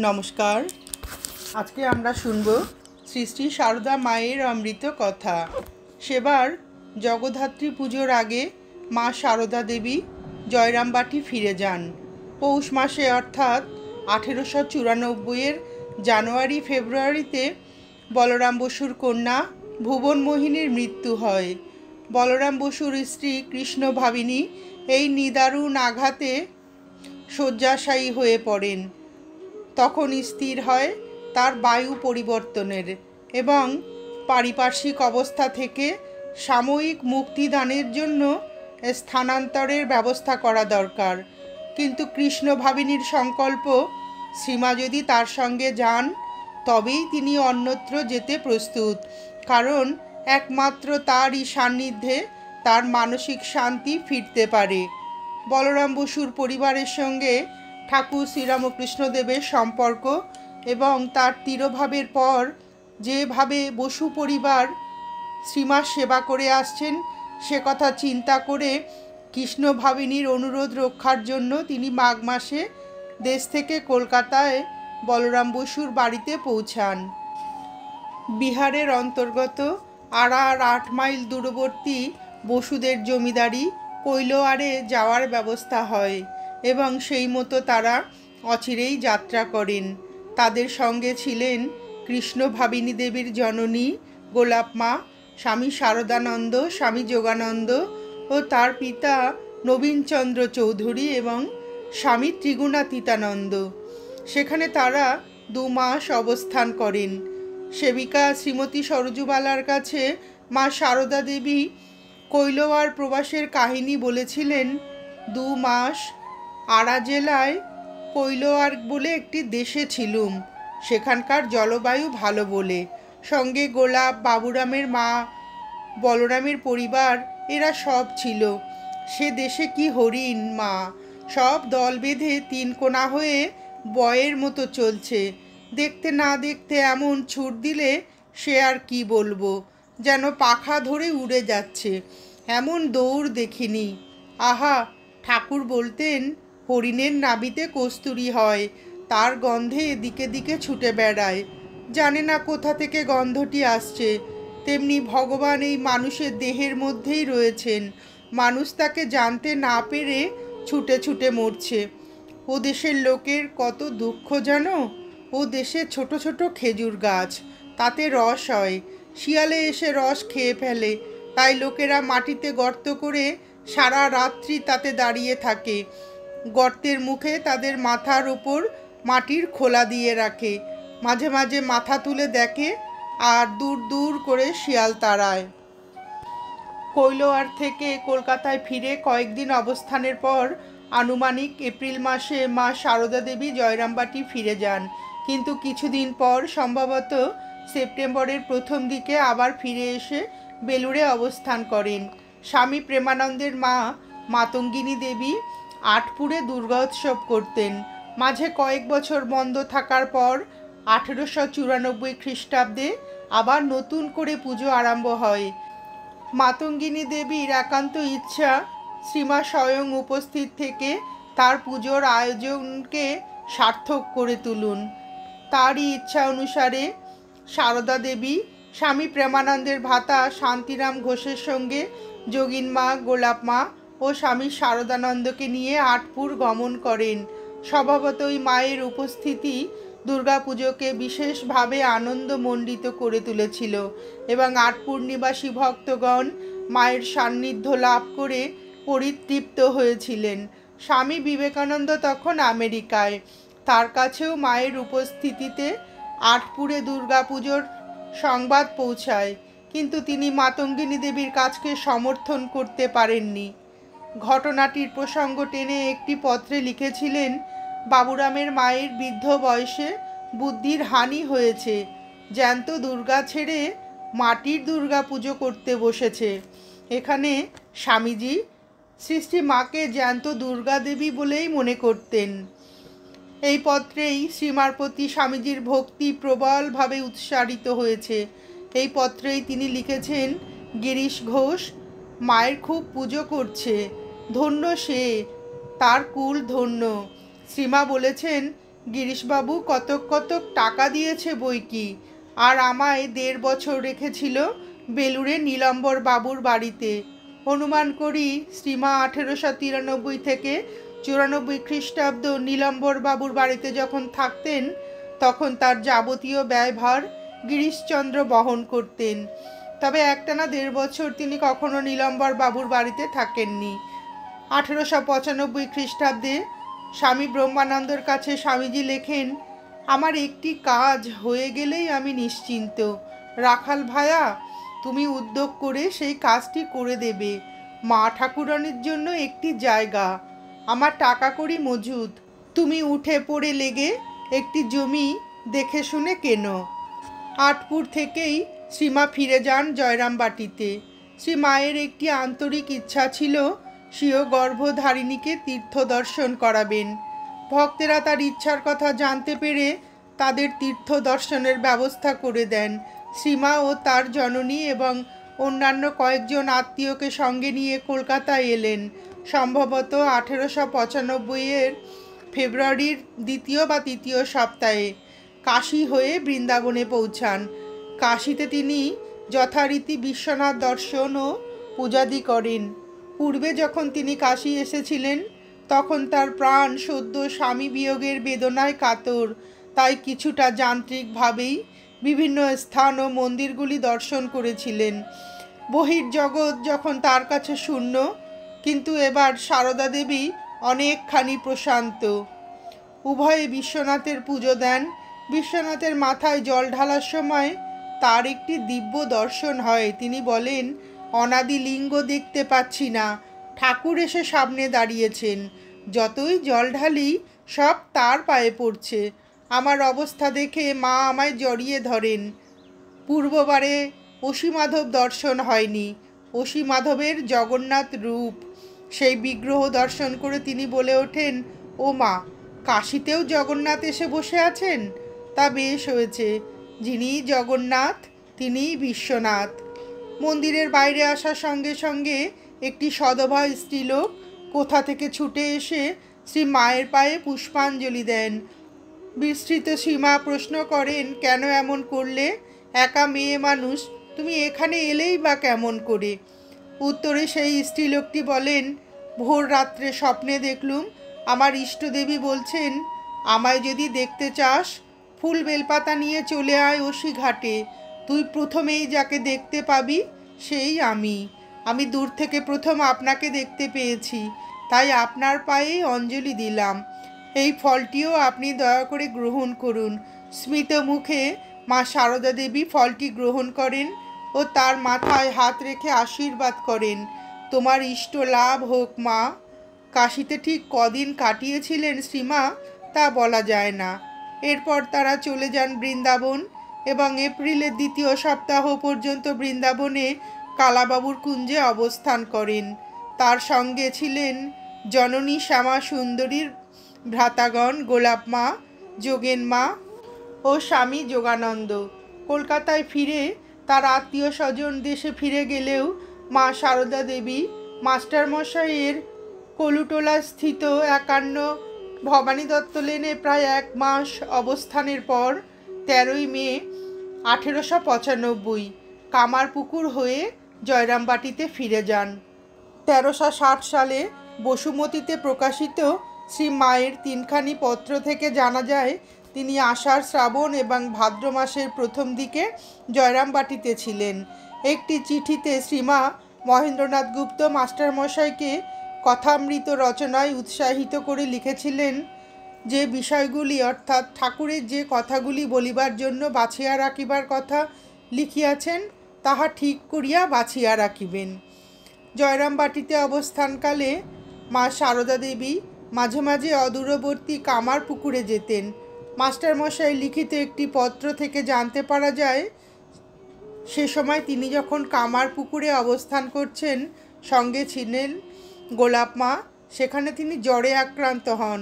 নমস্কার। আজকে আমরা শুনব শ্রী শ্রী সারদা মায়ের অমৃত কথা। সেবার জগদ্ধাত্রী পুজোর আগে মা সারদা দেবী জয়রামবাটি ফিরে যান। পৌষ মাসে অর্থাৎ 1894-এর জানুয়ারি ফেব্রুয়ারিতে বলরাম বসুর কন্যা ভুবনমোহিনীর মৃত্যু হয়। বলরাম বসুর স্ত্রী কৃষ্ণ ভাবিনী এই নিদারুণ আঘাতে শয্যাশায়ী হয়ে পড়েন। তখন স্থির হয় তার বায়ু পরিবর্তনের এবং পারিপার্শ্বিক অবস্থা থেকে সাময়িক মুক্তিদানের জন্য স্থানান্তরের ব্যবস্থা করা দরকার। কিন্তু কৃষ্ণ ভাবিনীর সংকল্প, শ্রীমা যদি তার সঙ্গে যান তবেই তিনি অন্যত্র যেতে প্রস্তুত, কারণ একমাত্র তারই সান্নিধ্যে তার মানসিক শান্তি ফিরতে পারে। বলরাম বসুর পরিবারের সঙ্গে ঠাকুর শ্রীরামকৃষ্ণদেবের সম্পর্ক এবং তার তিরোভাবের পর যেভাবে বসু পরিবার শ্রীমার সেবা করে আসছেন সে কথা চিন্তা করে কৃষ্ণ ভাবিনীর অনুরোধ রক্ষার জন্য তিনি মাঘ মাসে দেশ থেকে কলকাতায় বলরাম বসুর বাড়িতে পৌঁছান। বিহারের অন্তর্গত 8 মাইল দূরবর্তী বসুদের জমিদারি কৈলোয়ারে যাওয়ার ব্যবস্থা হয় এবং সেই মতো তারা অচিরেই যাত্রা করেন। তাদের সঙ্গে ছিলেন কৃষ্ণ ভাবিনী দেবীর জননী গোলাপ মা, স্বামী শারদানন্দ, স্বামী যোগানন্দ ও তার পিতা নবীনচন্দ্র চৌধুরী এবং স্বামী ত্রিগুণাতীতানন্দ। সেখানে তারা 2 মাস অবস্থান করেন। সেবিকা শ্রীমতী সরজুবালার কাছে মা সারদা দেবী কৈলোয়ার প্রবাসের কাহিনী বলেছিলেন। 2 মাস আরা জেলায় কৈলোয়ার বলে একটি দেশে ছিলুম, সেখানকার জলবায়ু ভালো বলে। সঙ্গে গোলাপ, বাবুরামের মা, বলরামের পরিবার এরা সব ছিল। সে দেশে কি হরিণ মা, সব দল বেঁধে 3 কোণা হয়ে বয়ের মতো চলছে। দেখতে না দেখতে এমন ছুট দিলে সে আর কি বলবো, যেন পাখা ধরে উড়ে যাচ্ছে। এমন দৌড় দেখিনি। আহা, ঠাকুর বলতেন হরিণের নাভিতে কস্তুরী হয়, তার গন্ধে এদিকে দিকে ছুটে বেড়ায়, জানে না কোথা থেকে গন্ধটি আসছে। তেমনি ভগবান এই মানুষের দেহের মধ্যেই রয়েছেন, মানুষ তাকে জানতে না পেরে ছুটে ছুটে মরছে। ও দেশের লোকের কত দুঃখ জানো। ও দেশে ছোট ছোট খেজুর গাছ, তাতে রস হয়, শিয়ালে এসে রস খেয়ে ফেলে, তাই লোকেরা মাটিতে গর্ত করে সারা রাত্রি তাতে দাঁড়িয়ে থাকে। গর্তের মুখে তাদের মাথার ওপর মাটির খোলা দিয়ে রাখে, মাঝে মাঝে মাথা তুলে দেখে আর দূর দূর করে শিয়াল তাড়ায়। কৈলোয়ার থেকে কলকাতায় ফিরে কয়েকদিন অবস্থানের পর আনুমানিক এপ্রিল মাসে মা সারদা দেবী জয়রামবাটি ফিরে যান। কিন্তু কিছুদিন পর, সম্ভবত সেপ্টেম্বরের প্রথম দিকে আবার ফিরে এসে বেলুড়ে অবস্থান করেন। স্বামী প্রেমানন্দের মা মাতঙ্গিনী দেবী আটপুরে দুর্গোৎসব করতেন। মাঝে কয়েক বছর বন্ধ থাকার পর 1894 খ্রিস্টাব্দে আবার নতুন করে পুজো আরম্ভ হয়। মাতঙ্গিনী দেবীর একান্ত ইচ্ছা শ্রীমা স্বয়ং উপস্থিত থেকে তার পুজোর আয়োজনকে সার্থক করে তুলুন। তারই ইচ্ছা অনুসারে সারদা দেবী স্বামী প্রেমানন্দের ভাতা শান্তিরাম ঘোষের সঙ্গে যোগিন মা, গোলাপ মা ও স্বামী শারদানন্দকে নিয়ে আটপুর গমন করেন। স্বভাবতই মায়ের উপস্থিতি দুর্গাপুজোকে বিশেষভাবে আনন্দমণ্ডিত করে তুলেছিল এবং আটপুর নিবাসী ভক্তগণ মায়ের সান্নিধ্য লাভ করে পরিতৃপ্ত হয়েছিলেন। স্বামী বিবেকানন্দ তখন আমেরিকায়। তার কাছেও মায়ের উপস্থিতিতে আটপুরে দুর্গাপুজোর সংবাদ পৌঁছায়, কিন্তু তিনি মাতঙ্গিনী দেবীর কাজকে সমর্থন করতে পারেননি। ঘটনাটির প্রসঙ্গ টেনে একটি পত্রে লিখেছিলেন, বাবুরামের মায়ের বৃদ্ধ বয়সে বুদ্ধির হানি হয়েছে, জ্যান্ত দুর্গা ছেড়ে মাটির দুর্গা পুজো করতে বসেছে। এখানে স্বামীজি সৃষ্টি মাকে জ্যান্ত দুর্গা দেবী বলেই মনে করতেন। এই পত্রেই শ্রীমার প্রতি স্বামীজির ভক্তি প্রবলভাবে উৎসারিত হয়েছে। এই পত্রেই তিনি লিখেছেন, গিরিশ ঘোষ মায়ের খুব পুজো করছে, ধন্য সে, তার কুল ধন্য। শ্রীমা বলেছেন, গিরিশবাবু কতক কতক টাকা দিয়েছে বই কি, আর আমায় 1.5 বছর রেখেছিল বেলুড়ে নীলাম্বর বাবুর বাড়িতে। অনুমান করি শ্রীমা 1893 থেকে 94 খ্রিস্টাব্দ নীলাম্বর বাবুর বাড়িতে যখন থাকতেন তখন তার যাবতীয় ব্যয়ভার গিরিশচন্দ্র বহন করতেন। তবে একটানা 1.5 বছর তিনি কখনো নীলাম্বর বাবুর বাড়িতে থাকেননি। 1895 খ্রিস্টাব্দে স্বামী ব্রহ্মানন্দর কাছে স্বামীজি লেখেন, আমার একটি কাজ হয়ে গেলেই আমি নিশ্চিন্ত। রাখাল ভায়া, তুমি উদ্যোগ করে সেই কাজটি করে দেবে। মা ঠাকুরানীর জন্য একটি জায়গা, আমার টাকা কড়ি মজুদ, তুমি উঠে পড়ে লেগে একটি জমি দেখে শুনে কেনো। আটপুর থেকেই শ্রীমা ফিরে যান জয়রামবাটিতে। শ্রী মায়ের একটি আন্তরিক ইচ্ছা ছিল স্বীয় গর্ভধারিণীকে তীর্থ দর্শন করাবেন। ভক্তেরা তার ইচ্ছার কথা জানতে পেরে তাদের তীর্থ দর্শনের ব্যবস্থা করে দেন। শ্রীমা ও তার জননী এবং অন্যান্য কয়েকজন আত্মীয়কে সঙ্গে নিয়ে কলকাতায় এলেন। সম্ভবত 1895 ফেব্রুয়ারির 2 বা 3 সপ্তাহে কাশী হয়ে বৃন্দাবনে পৌঁছান। কাশীতে তিনি যথারীতি বিশ্বনাথ দর্শন ও পূজাদি করেন। পূর্বে যখন তিনি কাশী এসেছিলেন তখন তার প্রাণ সদ্য স্বামী বিয়োগের বেদনায় কাতর, তাই কিছুটা যান্ত্রিকভাবেই বিভিন্ন স্থান ও মন্দিরগুলি দর্শন করেছিলেন। বহির্জগৎ যখন তার কাছে শূন্য, কিন্তু এবার সারদা দেবী অনেকখানি প্রশান্ত। উভয়ে বিশ্বনাথের পুজো দেন। বিশ্বনাথের মাথায় জল ঢালার সময় তার একটি দিব্য দর্শন হয়। তিনি বলেন, অনাদি লিঙ্গ দেখতে পাচ্ছি না, ঠাকুর এসে সামনে দাঁড়িয়েছেন, যতই জল ঢালি সব তার পায়ে পড়ছে। আমার অবস্থা দেখে মা আমায় জড়িয়ে ধরেন। পূর্ববারে অসীমাধব দর্শন হয়নি, অসীমাধবের জগন্নাথ রূপ। সেই বিগ্রহ দর্শন করে তিনি বলে ওঠেন, ও মা, কাশীতেও জগন্নাথ এসে বসে আছেন? তা বেশ হয়েছে, যিনি জগন্নাথ তিনিই বিশ্বনাথ। মন্দিরের বাইরে আসার সঙ্গে সঙ্গে একটি সধবা স্ত্রীলোক কোথা থেকে ছুটে এসে শ্রী মায়ের পায়ে পুষ্পাঞ্জলি দেন। বিস্মৃত শ্রীমা প্রশ্ন করেন, কেন এমন করলে? একা মেয়ে মানুষ, তুমি এখানে এলেই বা কেমন করে? উত্তরে সেই স্ত্রীলোকটি বলেন, ভোর রাত্রে স্বপ্নে দেখলুম আমার ইষ্টদেবী বলছেন, আমায় যদি দেখতে চাস ফুল বেলপাতা নিয়ে চলে আয় ওসি ঘাটে, তুই প্রথমেই যাকে দেখতে পাবি সেই আমি দূর থেকে প্রথম আপনাকে দেখতে পেয়েছি, তাই আপনার পায়ে অঞ্জলি দিলাম। এই ফলটিও আপনি দয়া করে গ্রহণ করুন। স্মিত মুখে মা সারদা দেবী ফলটি গ্রহণ করেন ও তার মাথায় হাত রেখে আশীর্বাদ করেন, তোমার ইষ্ট লাভ হোক মা। কাশীতে ঠিক কদিন কাটিয়েছিলেন শ্রীমা তা বলা যায় না। এরপর তারা চলে যান বৃন্দাবন এবং এপ্রিলের 2 সপ্তাহ পর্যন্ত বৃন্দাবনে কালাবাবুর কুঞ্জে অবস্থান করেন। তার সঙ্গে ছিলেন জননী শ্যামা সুন্দরীর ভ্রাতাগণ গোলাপ মা, যোগেন মা ও স্বামী যোগানন্দ। কলকাতায় ফিরে তার আত্মীয় স্বজন দেশে ফিরে গেলেও মা সারদা দেবী মাস্টারমশাইয়ের কলুটোলা স্থিত 51 ভবানী দত্ত লেনে প্রায় 1 মাস অবস্থানের পর 13 মে 1895 কামারপুকুর হয়ে জয়রামবাটিতে ফিরে যান। 1360 সালে বসুমতীতে প্রকাশিত শ্রী মায়ের 3খানি পত্র থেকে জানা যায় তিনি আষাঢ়, শ্রাবণ এবং ভাদ্র মাসের প্রথম দিকে জয়রামবাটিতে ছিলেন। একটি চিঠিতে শ্রীমা মহেন্দ্রনাথ গুপ্ত মাস্টারমশাইকে কথামৃত রচনায় উৎসাহিত করে লিখেছিলেন, যে বিষয়গুলি অর্থাৎ ঠাকুরের যে কথাগুলি বলিবার জন্য বাছিয়া রাখিবার কথা লিখিয়াছেন তাহা ঠিক করিয়া বাছিয়া রাখিবেন। জয়রামবাটিতে অবস্থানকালে মা সারদা দেবী মাঝে মাঝে অদূরবর্তী কামারপুকুরে যেতেন। মাস্টারমশাই লিখিত একটি পত্র থেকে জানতে পারা যায়, সে সময় তিনি যখন কামারপুকুরে অবস্থান করছেন সঙ্গে ছিলেন গোলাপ মা। সেখানে তিনি জ্বরে আক্রান্ত হন।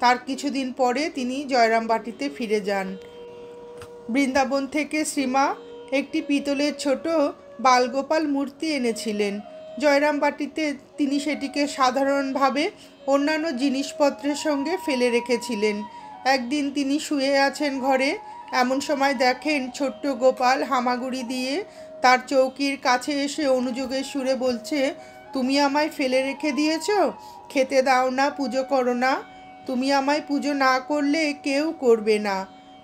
তার কিছুদিন পরে তিনি জয়রামবাটিতে ফিরে যান। বৃন্দাবন থেকে শ্রীমা একটি পিতলের ছোট বালগোপাল মূর্তি এনেছিলেন। জয়রামবাটিতে তিনি সেটিকে সাধারণভাবে অন্যান্য জিনিসপত্রের সঙ্গে ফেলে রেখেছিলেন। একদিন তিনি শুয়ে আছেন ঘরে, এমন সময় দেখেন ছোট্ট গোপাল হামাগুড়ি দিয়ে তার চৌকির কাছে এসে অনুযোগের সুরে বলছে, তুমি আমায় ফেলে রেখে দিয়েছ, খেতে দাও না, পুজো করো না, তুমি আমায় পুজো না করলে কেউ করবে না।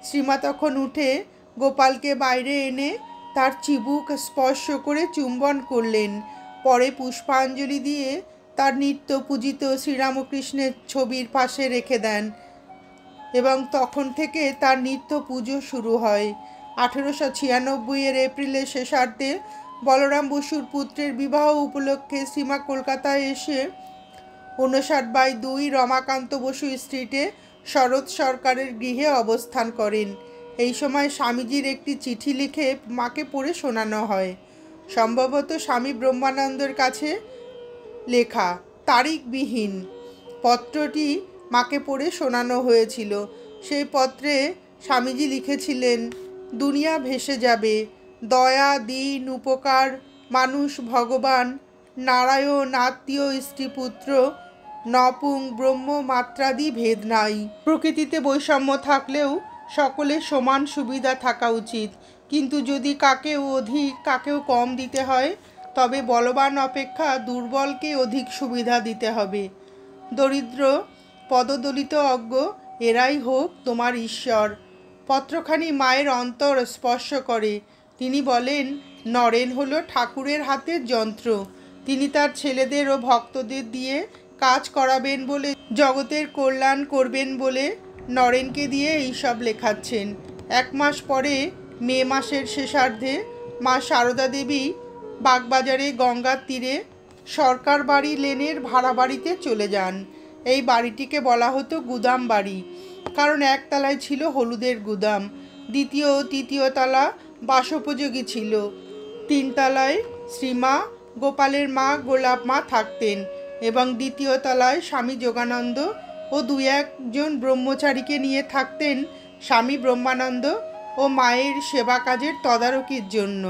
শ্রীমা তখন উঠে গোপালকে বাইরে এনে তার চিবুক স্পর্শ করে চুম্বন করলেন। পরে পুষ্পাঞ্জলি দিয়ে তার নিত্য পূজিত শ্রীরামকৃষ্ণের ছবির পাশে রেখে দেন এবং তখন থেকে তার নিত্য পুজো শুরু হয়। 1896 এপ্রিলের শেষার্ধে বলরাম বসুর পুত্রের বিবাহ উপলক্ষে শ্রীমা কলকাতায় এসে 59/2 রমাকান্ত বসু স্ট্রিটে শরৎ সরকারের গৃহে অবস্থান করেন। এই সময় স্বামীজির একটি চিঠি লিখে মাকে পড়ে শোনানো হয়। সম্ভবত স্বামী ব্রহ্মানন্দের কাছে লেখা, তারিখবিহীন পত্রটি মাকে পড়ে শোনানো হয়েছিল। সেই পত্রে স্বামীজি লিখেছিলেন, দুনিয়া ভেসে যাবে, দয়া, দিন, উপকার, মানুষ, ভগবান, নারায়ণ, আত্মীয়, স্ত্রীপুত্র, নপুং, ব্রহ্ম, মাত্রাদি ভেদ নাই। প্রকৃতিতে বৈষম্য থাকলেও সকলের সমান সুবিধা থাকা উচিত, কিন্তু যদি কাকেও অধিক কাকেও কম দিতে হয় তবে বলবান অপেক্ষা দুর্বলকে অধিক সুবিধা দিতে হবে। দরিদ্র, পদদলিত, অজ্ঞ, এরাই হোক তোমার ঈশ্বর। পত্রখানি মায়ের অন্তর স্পর্শ করে। তিনি বলেন, নরেন হলো ঠাকুরের হাতের যন্ত্র। তিনি তার ছেলেদের ও ভক্তদের দিয়ে কাজ করাবেন বলে, জগতের কল্যাণ করবেন বলে নরেনকে দিয়ে এইসব লেখাচ্ছেন। 1 মাস পরে মে মাসের শেষার্ধে মা সারদা দেবী বাগবাজারে গঙ্গার তীরে সরকার বাড়ি লেনের ভাড়া বাড়িতে চলে যান। এই বাড়িটিকে বলা হতো গুদাম বাড়ি, কারণ একতলায় ছিল হলুদের গুদাম, দ্বিতীয় ও তৃতীয় তলা বাসোপযোগী ছিল, 3 তলায় শ্রীমা, গোপালের মা গোলাপ মা থাকতেন এবং দ্বিতীয় তলায় স্বামী যোগানন্দ ও 2-1 জন ব্রহ্মচারীকে নিয়ে থাকতেন স্বামী ব্রহ্মানন্দ ও মায়ের সেবা কাজের তদারকির জন্য।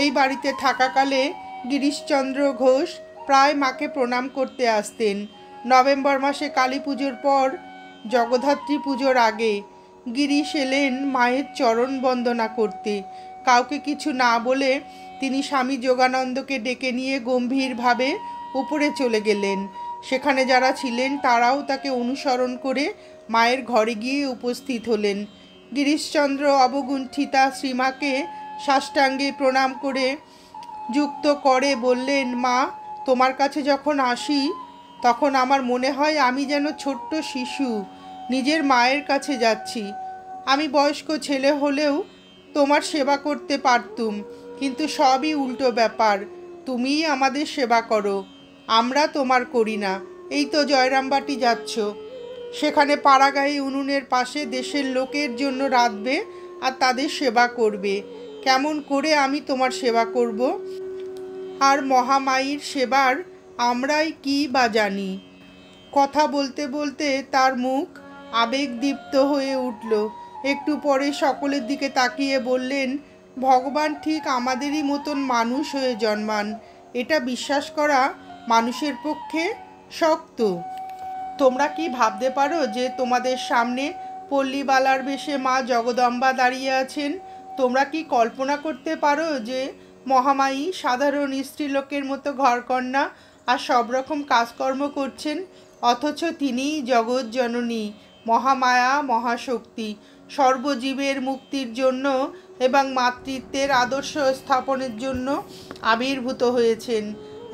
এই বাড়িতে থাকাকালে গিরিশচন্দ্র ঘোষ প্রায় মাকে প্রণাম করতে আসতেন। নভেম্বর মাসে কালী পুজোর পর জগদ্ধাত্রী পুজোর আগে গিরিশ এলেন মায়ের চরণ বন্দনা করতে। কাউকে কিছু না বলে তিনি স্বামী যোগানন্দকে ডেকে নিয়ে গম্ভীরভাবে উপরে চলে গেলেন। সেখানে যারা ছিলেন তারাও তাকে অনুসরণ করে মায়ের ঘরে গিয়ে উপস্থিত হলেন। গিরিশচন্দ্র অবগুণ্ঠিতা শ্রীমাকে সাষ্টাঙ্গে প্রণাম করে যুক্ত করে বললেন, মা, তোমার কাছে যখন আসি তখন আমার মনে হয় আমি যেন ছোট্ট শিশু নিজের মায়ের কাছে যাচ্ছি। আমি বয়স্ক ছেলে হলেও তোমার সেবা করতে পারতুম, কিন্তু সবই উল্টো ব্যাপার। তুমিই আমাদের সেবা করো, আমরা তোমার করি না। এই তো জয়রামবাটি যাচ্ছ, সেখানে পাড়াগাঁয়ে উনুনের পাশে দেশের লোকের জন্য রাঁধবে আর তাদের সেবা করবে। কেমন করে আমি তোমার সেবা করব? আর মহামায়ীর সেবার আমরাই কি বা জানি। কথা বলতে বলতে তার মুখ আবেগদীপ্ত হয়ে উঠল। একটু পরে সকলের দিকে তাকিয়ে বললেন, ভগবান ঠিক আমাদেরই মতন মানুষ হয়ে জন্মান, এটা বিশ্বাস করা মানুষের পক্ষে শক্ত। তোমরা কি ভাবতে পারো যে তোমাদের সামনে পল্লীবালার বেশে মা জগদম্বা দাঁড়িয়ে আছেন? তোমরা কি কল্পনা করতে পারো যে মহামায়ী সাধারণ স্ত্রীলোকের মতো ঘরকন্না আর সব রকম কাজকর্ম করছেন, অথচ তিনিই জগৎ জননী, মহামায়া, মহাশক্তি, সর্বজীবের মুক্তির জন্য এবং মাতৃত্বের আদর্শ স্থাপনের জন্য আবির্ভূত হয়েছেন।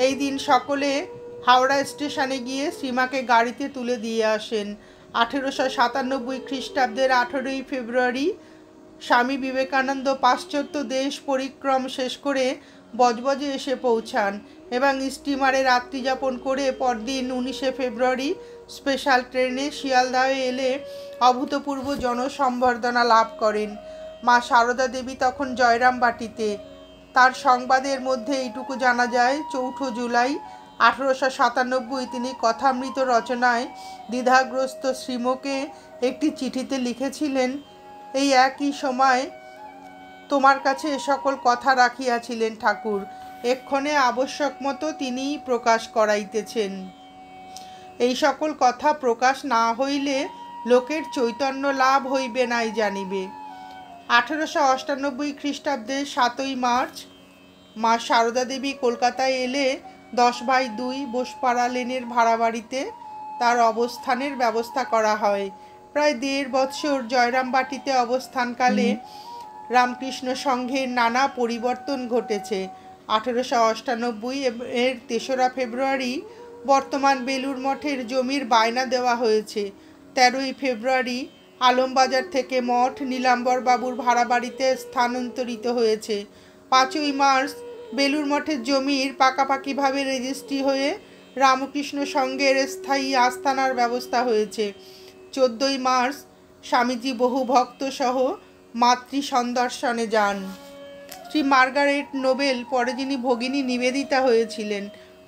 এই দিন সকলে হাওড়া স্টেশনে গিয়ে শ্রীমাকে গাড়িতে তুলে দিয়ে আসেন। 1897 খ্রিস্টাব্দের 18ই ফেব্রুয়ারি স্বামী বিবেকানন্দ পাশ্চাত্য দেশ পরিক্রম শেষ করে বজবজে এসে পৌঁছান এবং স্টিমারে রাত্রিযাপন করে পরদিন 19শে ফেব্রুয়ারি স্পেশাল ট্রেনে শিয়ালদাহে এলে অভূতপূর্ব জনসম্বর্ধনা লাভ করেন। মা সারদা দেবী তখন জয়রামবাটিতে। তার সংবাদের মধ্যে এইটুকু জানা যায়, 4 জুলাই 1897 তিনি কথামৃত রচনায় দ্বিধাগ্রস্ত শ্রীমকে একটি চিঠিতে লিখেছিলেন, এই একই সময় তোমার কাছে এ সকল কথা রাখিয়াছিলেন ঠাকুর, এক্ষণে আবশ্যক মতো তিনিই প্রকাশ করাইতেছেন। এই সকল কথা প্রকাশ না হইলে লোকের চৈতন্য লাভ হইবে নাই জানিবে। 1898 খ্রিস্টাব্দে 7ই মার্চ মা সারদা দেবী কলকাতায় এলে 10/2 বোসপাড়া লেনের ভাড়া বাড়িতে তার অবস্থানের ব্যবস্থা করা হয়। প্রায় 1.5 বৎসর জয়রামবাটিতে অবস্থানকালে রামকৃষ্ণ সংঘের নানা পরিবর্তন ঘটেছে। 1898 এর 3রা ফেব্রুয়ারি বর্তমান বেলুর মঠের জমির বায়না দেওয়া হয়েছে। 13ই ফেব্রুয়ারি আলমবাজার থেকে মঠ নীলাম্বর বাবুর ভাড়া বাড়িতে স্থানান্তরিত হয়েছে। 5ই মার্চ বেলুর মঠের জমির পাকাপাকিভাবে রেজিস্ট্রি হয়ে রামকৃষ্ণ সংঘের স্থায়ী আস্তানার ব্যবস্থা হয়েছে। 14ই মার্চ স্বামীজি বহু ভক্ত সহ মাতৃ সন্দর্শনে যান। শ্রী মার্গারেট নোবেল, পরে যিনি ভগিনী নিবেদিতা হয়েছিলেন,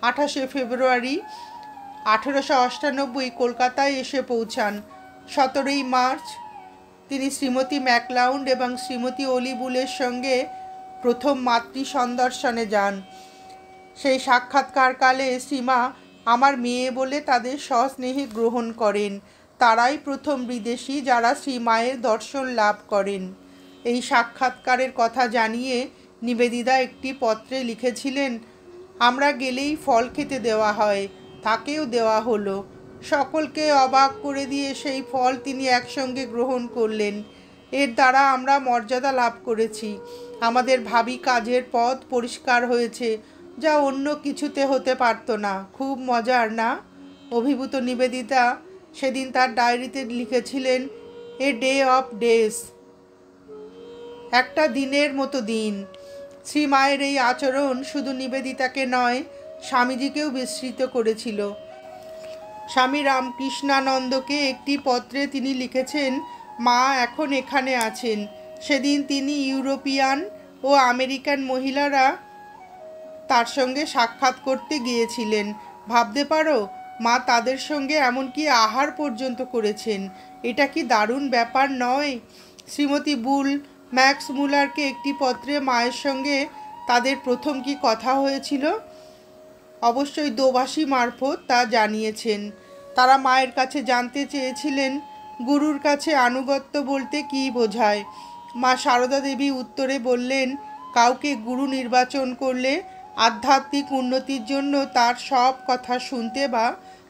28শে ফেব্রুয়ারি 1898 কলকাতায় এসে পৌঁছান। 17ই মার্চ তিনি শ্রীমতী ম্যাকলাউড এবং শ্রীমতী অলিবুলের সঙ্গে প্রথম মাতৃ সন্দর্শনে যান। সেই সাক্ষাৎকারকালে শ্রীমা আমার মেয়ে বলে তাদের সস্নেহে গ্রহণ করেন। তারাই প্রথম বিদেশি যারা শ্রীমায়ের দর্শন লাভ করেন। এই সাক্ষাৎকারের কথা জানিয়ে নিবেদিতা একটি পত্রে লিখেছিলেন, আমরা গেলেই ফল খেতে দেওয়া হয়, তাকেও দেওয়া হলো। সকলকে অবাক করে দিয়ে সেই ফল তিনি একসঙ্গে গ্রহণ করলেন। এর দ্বারা আমরা মর্যাদা লাভ করেছি। আমাদের ভাবি কাজের পথ পরিষ্কার হয়েছে, যা অন্য কিছুতে হতে পারত না। খুব মজার না? অভিভূত নিবেদিতা সেদিন তার ডায়েরিতে লিখেছিলেন, এ ডে অফ ডেজ, একটা দিনের মতো দিন। শ্রীমায়ের এই আচরণ শুধু নিবেদিতাকে নয়, স্বামীজিকেও বিস্মৃত করেছিল। স্বামী রামকৃষ্ণানন্দকে একটি পত্রে তিনি লিখেছেন, মা এখন এখানে আছেন। সেদিন তিনি ইউরোপিয়ান ও আমেরিকান মহিলারা তার সঙ্গে সাক্ষাৎ করতে গিয়েছিলেন। ভাবতে পারো, মা তাদের সঙ্গে এমনকি আহার পর্যন্ত করেছেন। এটা কি দারুণ ব্যাপার নয়? শ্রীমতী বুল ম্যাক্স মুলারকে একটি পত্রে মায়ের সঙ্গে তাদের প্রথম কি কথা হয়েছিল অবশ্যই দোভাষী মারফত তা জানিয়েছেন। তারা মায়ের কাছে জানতে চেয়েছিলেন, গুরুর কাছে আনুগত্য বলতে কী বোঝায়। মা সারদা দেবী উত্তরে বললেন, কাউকে গুরু নির্বাচন করলে আধ্যাত্মিক উন্নতির জন্য তার সব কথা শুনতে বা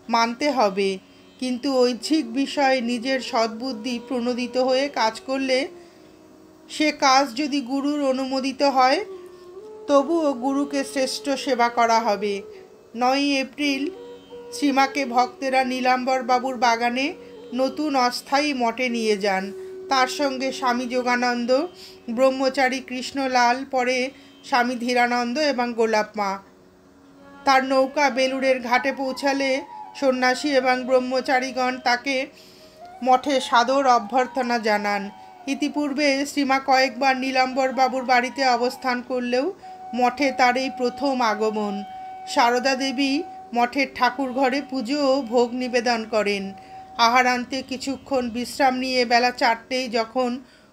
মানতে হবে, কিন্তু ঐচ্ছিক বিষয়ে নিজের সদ্বুদ্ধি প্রণোদিত হয়ে কাজ করলে সে কাজ যদি গুরুর অনুমোদিত হয় তবুও গুরুকে শ্রেষ্ঠ সেবা করা হবে। 9ই এপ্রিল শ্রীমাকে ভক্তেরা নীলাম্বর বাবুর বাগানে নতুন অস্থায়ী মঠে নিয়ে যান। তার সঙ্গে স্বামী যোগানন্দ, ব্রহ্মচারী কৃষ্ণলাল, পরে স্বামী ধীরানন্দ এবং গোলাপ মা। তার নৌকা বেলুড়ের ঘাটে পৌঁছালে সন্ন্যাসী এবং ব্রহ্মচারীগণ তাকে মঠে সাদর অভ্যর্থনা জানান। ইতিপূর্বে শ্রীমা কয়েকবার নীলাম্বর বাবুর বাড়িতে অবস্থান করলেও মঠে তার এই প্রথম আগমন। সারদা দেবী মঠের ঠাকুর ঘরে পুজো ও ভোগ নিবেদন করেন। আহারান্তে কিছুক্ষণ বিশ্রাম নিয়ে বেলা 4টেয় যখন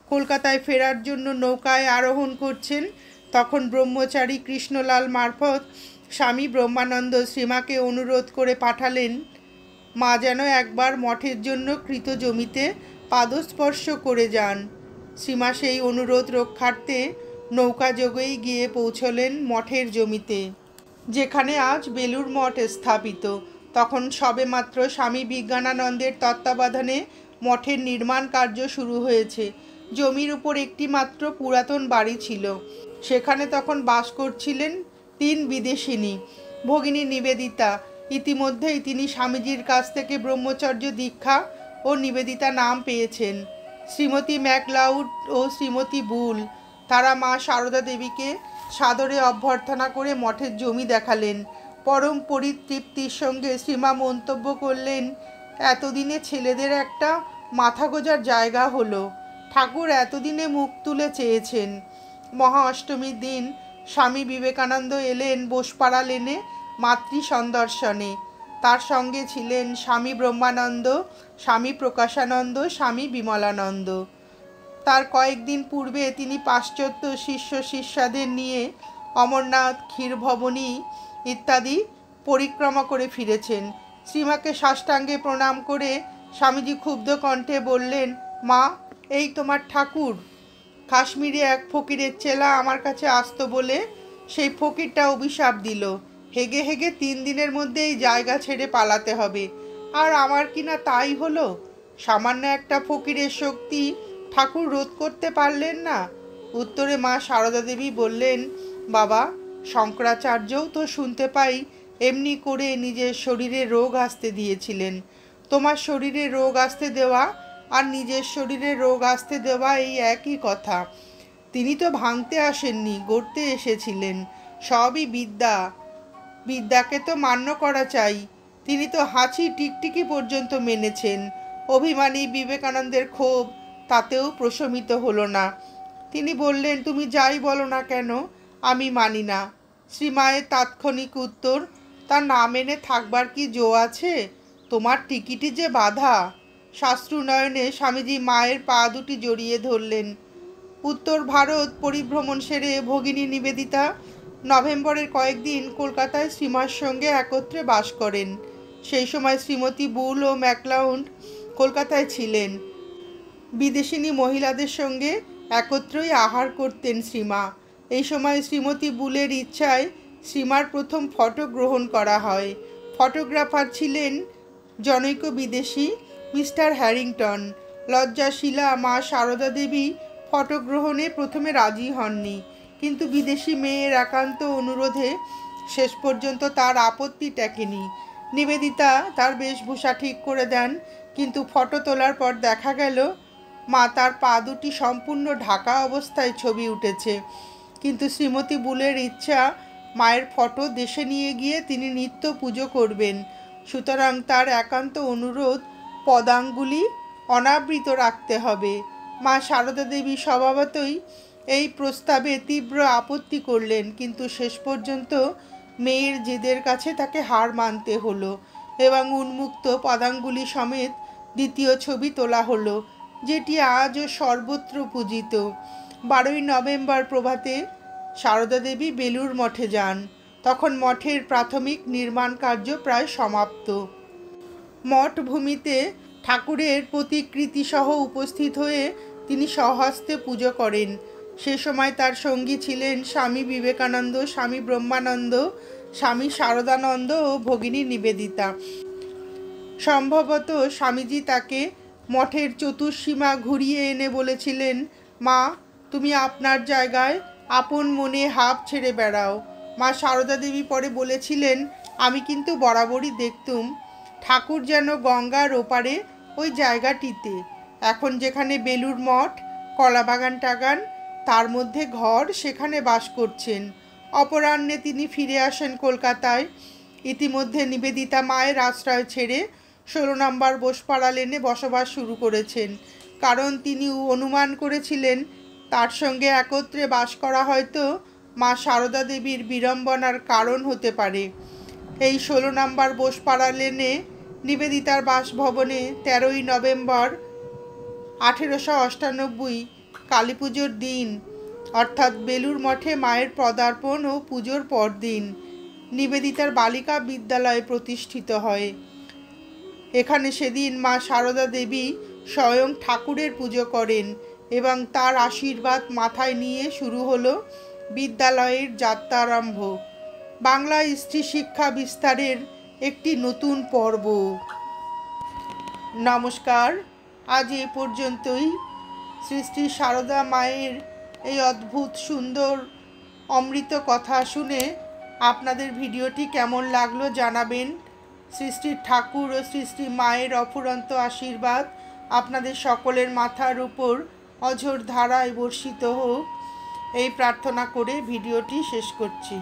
কলকাতায় ফেরার জন্য নৌকায় আরোহণ করছেন, তখন ব্রহ্মচারী কৃষ্ণলাল মারফত স্বামী ব্রহ্মানন্দ শ্রীমাকে অনুরোধ করে পাঠালেন, মা যেন একবার মঠের জন্য কৃত জমিতে পাদস্পর্শ করে যান। শ্রীমা সেই অনুরোধ রক্ষার্থে নৌকা যোগেই গিয়ে পৌঁছলেন মঠের জমিতে, যেখানে আজ বেলুড় মঠ স্থাপিত। তখন সবেমাত্র স্বামী বিজ্ঞানানন্দের তত্ত্বাবধানে মঠের নির্মাণ কার্য শুরু হয়েছে। জমির উপর একটি মাত্র পুরাতন বাড়ি ছিল। সেখানে তখন বাস করছিলেন 3 বিদেশিনী। ভগিনী নিবেদিতা, ইতিমধ্যেই তিনি স্বামীজির কাছ থেকে ব্রহ্মচর্য দীক্ষা ও নিবেদিতা নাম পেয়েছেন। শ্রীমতী ম্যাকলাউড ও শ্রীমতী বুল, তারা মা সারদা দেবীকে সাদরে অভ্যর্থনা করে মঠের জমি দেখালেন। পরম পরিতৃপ্তির সঙ্গে শ্রীমা মন্তব্য করলেন, এতদিনে ছেলেদের একটা মাথা গোঁজার জায়গা হলো। ঠাকুর এতদিনে মুখ তুলে চেয়েছেন। মহা অষ্টমীর দিন স্বামী বিবেকানন্দ এলেন বোসপাড়া লেনে মাতৃ সন্দর্শনে। তার সঙ্গে ছিলেন স্বামী ব্রহ্মানন্দ, স্বামী প্রকাশানন্দ, স্বামী বিমলানন্দ। তার কয়েকদিন পূর্বে তিনি পাশ্চাত্য শিষ্য শিষ্যাদের নিয়ে অমরনাথ, ক্ষীরভবনী ইত্যাদি পরিক্রমা করে ফিরেছেন। শ্রীমাকে সাষ্টাঙ্গে প্রণাম করে স্বামীজি ক্ষুব্ধ কণ্ঠে বললেন, মা, এই তোমার ঠাকুর। কাশ্মীরে এক ফকিরের চেলা আমার কাছে আসতো বলে সেই ফকিরটা অভিশাপ দিল, হেগে হেগে 3 দিনের মধ্যে এই জায়গা ছেড়ে পালাতে হবে। আর আমার কিনা তাই হলো। সামান্য একটা ফকিরের শক্তি ঠাকুর রোধ করতে পারলেন না। উত্তরে মা সারদা দেবী বললেন, বাবা, শঙ্করাচার্যও তো শুনতে পাই এমনি করে নিজের শরীরে রোগ আসতে দিয়েছিলেন। তোমার শরীরে রোগ আসতে দেওয়া আর নিজের শরীরে রোগ আসতে দেওয়া এই একই কথা। তিনি তো ভাঙতে আসেননি, গড়তে এসেছিলেন। সবই বিদ্যা। বিদ্যাকে তো মান্য করা চাই। তিনি তো হাঁচি টিকটিকি পর্যন্ত মেনেছেন। অভিমানী বিবেকানন্দের ক্ষোভ তাতেও প্রশমিত হলো না। তিনি বললেন, তুমি যাই বলো না কেন, আমি মানি না। শ্রীমায়ের তাৎক্ষণিক উত্তর, তা না মেনে থাকবার কি জো আছে? তোমার টিকিটই যে বাধা। শাস্ত্রুনয়নে স্বামীজি মায়ের পা দুটি জড়িয়ে ধরলেন। উত্তর ভারত পরিভ্রমণ সেরে ভগিনী নিবেদিতা নভেম্বরের কয়েকদিন কলকাতায় শ্রীমার সঙ্গে একত্রে বাস করেন। সেই সময় শ্রীমতী বুল ও ম্যাকলাউড কলকাতায় ছিলেন। বিদেশিনী মহিলাদের সঙ্গে একত্রই আহার করতেন শ্রীমা। এই সময় শ্রীমতী বুলের ইচ্ছায় শ্রীমার প্রথম ফটো গ্রহণ করা হয়। ফটোগ্রাফার ছিলেন জনৈক বিদেশি মিস্টার হ্যারিংটন। লজ্জাশীলা মা সারদা দেবী ফটো গ্রহণে প্রথমে রাজি হননি, কিন্তু বিদেশি মেয়ের একান্ত অনুরোধে শেষ পর্যন্ত তার আপত্তি টেকেনি। নিবেদিতা তার বেশভূষা ঠিক করে দেন, কিন্তু ফটো তোলার পর দেখা গেল মা তার পা দুটি সম্পূর্ণ ঢাকা অবস্থায় ছবি উঠেছে। কিন্তু শ্রীমতী বুলের ইচ্ছা, মায়ের ফটো দেশে নিয়ে গিয়ে তিনি নিত্য পুজো করবেন। সুতরাং তার একান্ত অনুরোধ, পদাঙ্গুলি অনাবৃত রাখতে হবে। মা সারদা দেবী স্বভাবতই এই প্রস্তাবে তীব্র আপত্তি করলেন, কিন্তু শেষ পর্যন্ত মেয়ের জেদের কাছে তাকে হার মানতে হলো এবং উন্মুক্ত পদাঙ্গুলি সমেত দ্বিতীয় ছবি তোলা হলো, যেটি আজও সর্বত্র পূজিত। 12ই নভেম্বর প্রভাতে সারদা দেবী বেলুড় মঠে যান। তখন মঠের প্রাথমিক নির্মাণ কার্য প্রায় সমাপ্ত। মঠ ভূমিতে ঠাকুরের প্রতিকৃতি সহ উপস্থিত হয়ে তিনি স্বহস্তে পুজো করেন। সে সময় তার সঙ্গী ছিলেন স্বামী বিবেকানন্দ, স্বামী ব্রহ্মানন্দ, স্বামী শারদানন্দ ও ভগিনী নিবেদিতা। সম্ভবত স্বামীজি তাকে মঠের চতুর্সীমা ঘুরিয়ে এনে বলেছিলেন, মা, তুমি আপনার জায়গায় আপন মনে হাঁপ ছেড়ে বেড়াও। মা সারদা দেবী পরে বলেছিলেন, আমি কিন্তু বরাবরই দেখতুম ঠাকুর যেন গঙ্গার ওপারে ওই জায়গাটিতে। এখন যেখানে বেলুড় মঠ, কলাবাগান টাগান, তার মধ্যে ঘর, সেখানে বাস করছেন। অপরাহ্নে তিনি ফিরে আসেন কলকাতায়। ইতিমধ্যে নিবেদিতা মায়ের আশ্রয় ছেড়ে 16 নম্বর বোসপাড়া লেনে বসবাস শুরু করেছেন, কারণ তিনি অনুমান করেছিলেন তার সঙ্গে একত্রে বাস করা হয়তো মা সারদা দেবীর বিড়ম্বনার কারণ হতে পারে। এই 16 নম্বর বোসপাড়া লেনে নিবেদিতার বাসভবনে 13ই নভেম্বর 1898 কালী পুজোর দিন, অর্থাৎ বেলুড় মঠে মায়ের পদার্পণ ও পুজোর পরদিন, নিবেদিতার বালিকা বিদ্যালয় প্রতিষ্ঠিত হয়। এখানে সেদিন মা সারদা দেবী স্বয়ং ঠাকুরের পুজো করেন এবং তার আশীর্বাদ মাথায় নিয়ে শুরু হলো বিদ্যালয়ের যাত্রারম্ভ, বাংলা স্ত্রী শিক্ষা বিস্তারের একটি নতুন পর্ব। নমস্কার, আজ এ পর্যন্তই। শ্রী শ্রী সারদা মায়ের এই অদ্ভুত সুন্দর অমৃত কথা শুনে আপনাদের ভিডিওটি কেমন লাগলো জানাবেন। শ্রী শ্রী ঠাকুর ও শ্রী শ্রী মায়ের অফুরন্ত আশীর্বাদ আপনাদের সকলের মাথার উপর অঝোর ধারায় বর্ষিত হোক, এই প্রার্থনা করে ভিডিওটি শেষ করছি।